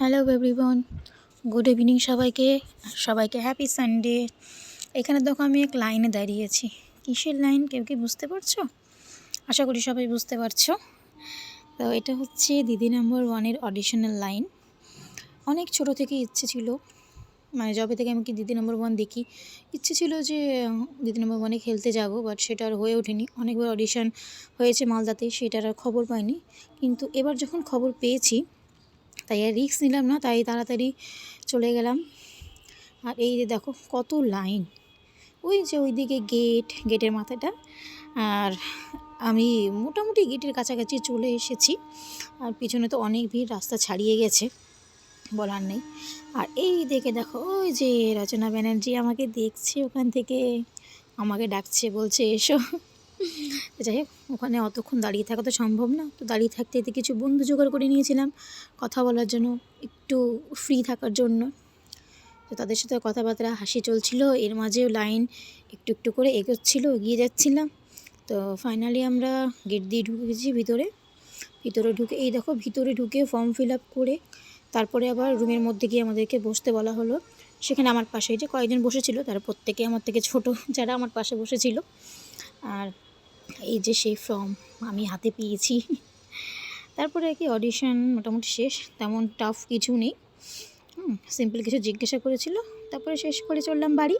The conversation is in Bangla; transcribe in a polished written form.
হ্যালো এভরিওয়ান, গুড ইভিনিং সবাইকে। সবাইকে হ্যাপি সানডে। এখানে দেখো আমি এক লাইনে দাঁড়িয়েছি। কিসের লাইন কেউ কি বুঝতে পারছো? আশা করি সবাই বুঝতে পারছো। তো এটা হচ্ছে দিদি নাম্বার ওয়ানের অডিশনের লাইন। অনেক ছোট থেকে ইচ্ছে ছিল, মানে যবে থেকে আমি কি দিদি নাম্বার ওয়ান দেখি, ইচ্ছে ছিল যে দিদি নাম্বার ওয়ানে খেলতে যাব, বাট সেটা আর হয়ে ওঠেনি। অনেকবার অডিশন হয়েছে মালদাতে, সেটার আর খবর পাইনি। কিন্তু এবার যখন খবর পেয়েছি তাই আর রিস্ক নিলাম না, তাই তাড়াতাড়ি চলে গেলাম। আর এই যে দেখো কত লাইন, ওই যে ওইদিকে গেটের মাথাটা। আর আমি মোটামুটি গেটের কাছাকাছি চলে এসেছি। আর পিছনে তো অনেক ভিড়, রাস্তা ছাড়িয়ে গেছে, বলার নেই। আর এই দেখে দেখো ওই যে রচনা ব্যানার্জি আমাকে দেখছে ওখান থেকে, আমাকে ডাকছে, বলছে এসো। যাই হোক, ওখানে অতক্ষণ দাঁড়িয়ে থাকা তো সম্ভব না, তো দাঁড়িয়ে থাকতে কিছু বন্ধু জোগাড় করে নিয়েছিলাম কথা বলার জন্য, একটু ফ্রি থাকার জন্য। তো তাদের সাথে কথাবার্তা হাসি চলছিল, এর মাঝেও লাইন একটু একটু করে এগিয়ে যাচ্ছিলাম। তো ফাইনালি আমরা গেট দিয়ে ঢুকেছি ভিতরে ঢুকে এই দেখো, ভিতরে ঢুকে ফর্ম ফিল আপ করে তারপরে আবার রুমের মধ্যে গিয়ে আমাদেরকে বসতে বলা হলো। সেখানে আমার পাশে যে কয়েকজন বসেছিল তারা প্রত্যেকে আমার থেকে ছোট, যারা আমার পাশে বসেছিল। আর এই যে সেই ফর্ম আমি হাতে পেয়েছি। তারপরে আর কি অডিশন মোটামুটি শেষ, তেমন টাফ কিছু নেই, সিম্পল কিছু জিজ্ঞাসা করেছিল, তারপরে শেষ করে চললাম বাড়ি।